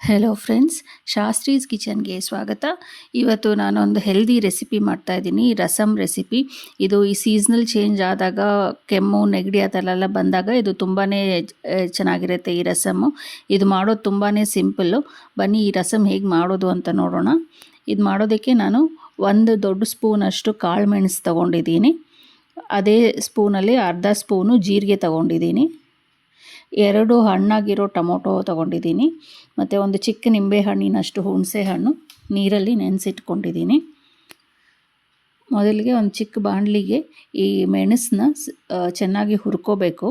Hello friends, Shastri's ಕಿಚನ್ಗೆ ಸ್ವಾಗತ. ಇವತ್ತು ನಾನೊಂದು ಹೆಲ್ದಿ ರೆಸಿಪಿ ಮಾಡ್ತಾಯಿದ್ದೀನಿ, ರಸಮ್ ರೆಸಿಪಿ. ಇದು ಈ ಸೀಸ್ನಲ್ ಚೇಂಜ್ ಆದಾಗ ಕೆಮ್ಮು ನೆಗಡಿ ಆ ಥರ ಎಲ್ಲ ಬಂದಾಗ ಇದು ತುಂಬಾ ಚೆನ್ನಾಗಿರುತ್ತೆ ಈ ರಸಮ್ಮು. ಇದು ಮಾಡೋದು ತುಂಬಾ ಸಿಂಪಲ್ಲು. ಬನ್ನಿ ಈ ರಸಮ್ ಹೇಗೆ ಮಾಡೋದು ಅಂತ ನೋಡೋಣ. ಇದು ಮಾಡೋದಕ್ಕೆ ನಾನು ಒಂದು ದೊಡ್ಡ ಸ್ಪೂನಷ್ಟು ಕಾಳು ಮೆಣಸು ತೊಗೊಂಡಿದ್ದೀನಿ. ಅದೇ ಸ್ಪೂನಲ್ಲಿ ಅರ್ಧ ಸ್ಪೂನು ಜೀರಿಗೆ ತೊಗೊಂಡಿದ್ದೀನಿ. 2 ಹಣ್ಣಾಗಿರೋ ಟೊಮೊಟೊ ತೊಗೊಂಡಿದ್ದೀನಿ. ಮತ್ತು ಒಂದು ಚಿಕ್ಕ ನಿಂಬೆ ಹಣ್ಣಿನಷ್ಟು ಹುಣಸೆ ಹಣ್ಣು ನೀರಲ್ಲಿ ನೆನೆಸಿಟ್ಕೊಂಡಿದ್ದೀನಿ. ಮೊದಲಿಗೆ ಒಂದು ಚಿಕ್ಕ ಬಾಣಲಿಗೆ ಈ ಮೆಣಸನ್ನ ಚೆನ್ನಾಗಿ ಹುರ್ಕೋಬೇಕು.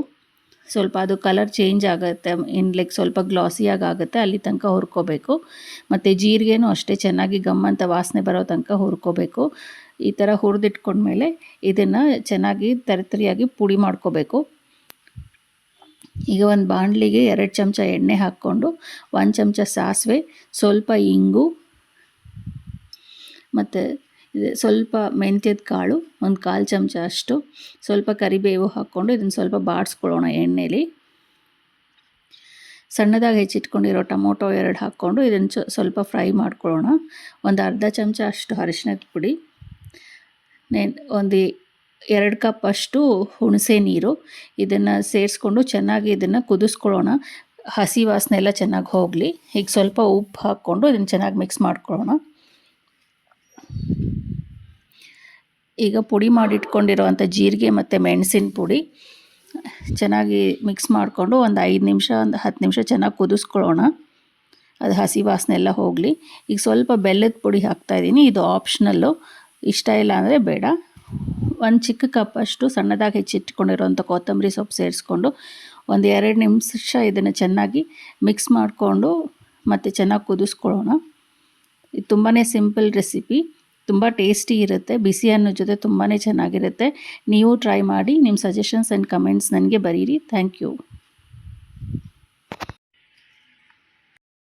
ಸ್ವಲ್ಪ ಅದು ಕಲರ್ ಚೇಂಜ್ ಆಗುತ್ತೆ, ಲೈಕ್ ಸ್ವಲ್ಪ ಗ್ಲಾಸಿಯಾಗಿ ಆಗುತ್ತೆ, ಅಲ್ಲಿ ತನಕ ಹುರ್ಕೋಬೇಕು. ಮತ್ತು ಜೀರಿಗೆನೂ ಅಷ್ಟೇ ಚೆನ್ನಾಗಿ ಗಮ್ಮಂತ ವಾಸನೆ ಬರೋ ತನಕ ಹುರ್ಕೋಬೇಕು. ಈ ಥರ ಹುರಿದಿಟ್ಕೊಂಡ್ಮೇಲೆ ಇದನ್ನು ಚೆನ್ನಾಗಿ ತರಿತರಿಯಾಗಿ ಪುಡಿ ಮಾಡ್ಕೋಬೇಕು. ಈಗ ಒಂದು ಬಾಣಲಿಗೆ 2 ಚಮಚ ಎಣ್ಣೆ ಹಾಕ್ಕೊಂಡು 1 ಚಮಚ ಸಾಸಿವೆ, ಸ್ವಲ್ಪ ಇಂಗು ಮತ್ತು ಸ್ವಲ್ಪ ಮೆಂತ್ಯದ ಕಾಳು, ಒಂದು 1/4 ಚಮಚ ಅಷ್ಟು, ಸ್ವಲ್ಪ ಕರಿಬೇವು ಹಾಕ್ಕೊಂಡು ಇದನ್ನು ಸ್ವಲ್ಪ ಬಾಡಿಸ್ಕೊಳ್ಳೋಣ ಎಣ್ಣೆಲಿ. ಸಣ್ಣದಾಗಿ ಹೆಚ್ಚಿಟ್ಕೊಂಡಿರೋ ಟೊಮೊಟೊ 2 ಹಾಕ್ಕೊಂಡು ಇದನ್ನು ಸ್ವಲ್ಪ ಫ್ರೈ ಮಾಡ್ಕೊಳ್ಳೋಣ. ಒಂದು ಅರ್ಧ ಚಮಚ ಅಷ್ಟು ಅರಿಶಿಣದ ಪುಡಿ, ಒಂದು 2 ಕಪ್ ಅಷ್ಟು ಹುಣಸೆ ನೀರು, ಇದನ್ನು ಸೇರಿಸ್ಕೊಂಡು ಚೆನ್ನಾಗಿ ಇದನ್ನು ಕುದಿಸ್ಕೊಳ್ಳೋಣ. ಹಸಿ ವಾಸನೆ ಎಲ್ಲ ಚೆನ್ನಾಗಿ ಹೋಗಲಿ. ಈಗ ಸ್ವಲ್ಪ ಉಪ್ಪು ಹಾಕ್ಕೊಂಡು ಇದನ್ನು ಚೆನ್ನಾಗಿ ಮಿಕ್ಸ್ ಮಾಡ್ಕೊಳ್ಳೋಣ. ಈಗ ಪುಡಿ ಮಾಡಿಟ್ಕೊಂಡಿರೋವಂಥ ಜೀರಿಗೆ ಮತ್ತು ಮೆಣಸಿನ ಪುಡಿ ಚೆನ್ನಾಗಿ ಮಿಕ್ಸ್ ಮಾಡಿಕೊಂಡು ಒಂದು 5 ನಿಮಿಷ ಒಂದು 10 ನಿಮಿಷ ಚೆನ್ನಾಗಿ ಕುದಿಸ್ಕೊಳ್ಳೋಣ. ಅದು ಹಸಿ ವಾಸನೆ ಎಲ್ಲ ಹೋಗಲಿ. ಈಗ ಸ್ವಲ್ಪ ಬೆಲ್ಲದ ಪುಡಿ ಹಾಕ್ತಾಯಿದ್ದೀನಿ, ಇದು ಆಪ್ಷನಲ್ಲು, ಇಷ್ಟ ಇಲ್ಲ ಅಂದರೆ ಬೇಡ. ಒಂದು ಚಿಕ್ಕ ಕಪ್ಪಷ್ಟು ಸಣ್ಣದಾಗಿ ಹೆಚ್ಚಿಟ್ಕೊಂಡಿರೋಂಥ ಕೊತ್ತಂಬರಿ ಸೊಪ್ಪು ಸೇರಿಸ್ಕೊಂಡು ಒಂದು 2 ನಿಮಿಷ ಇದನ್ನು ಚೆನ್ನಾಗಿ ಮಿಕ್ಸ್ ಮಾಡಿಕೊಂಡು ಮತ್ತು ಚೆನ್ನಾಗಿ ಕುದಿಸ್ಕೊಳ್ಳೋಣ. ಇದು ತುಂಬಾ ಸಿಂಪಲ್ ರೆಸಿಪಿ, ತುಂಬ ಟೇಸ್ಟಿ ಇರುತ್ತೆ, ಬಿಸಿ ಅನ್ನೋ ಜೊತೆ ತುಂಬಾ ಚೆನ್ನಾಗಿರುತ್ತೆ. ನೀವು ಟ್ರೈ ಮಾಡಿ. ನಿಮ್ಮ ಸಜೆಷನ್ಸ್ ಆ್ಯಂಡ್ ಕಮೆಂಟ್ಸ್ ನನಗೆ ಬರೀರಿ. Thank you.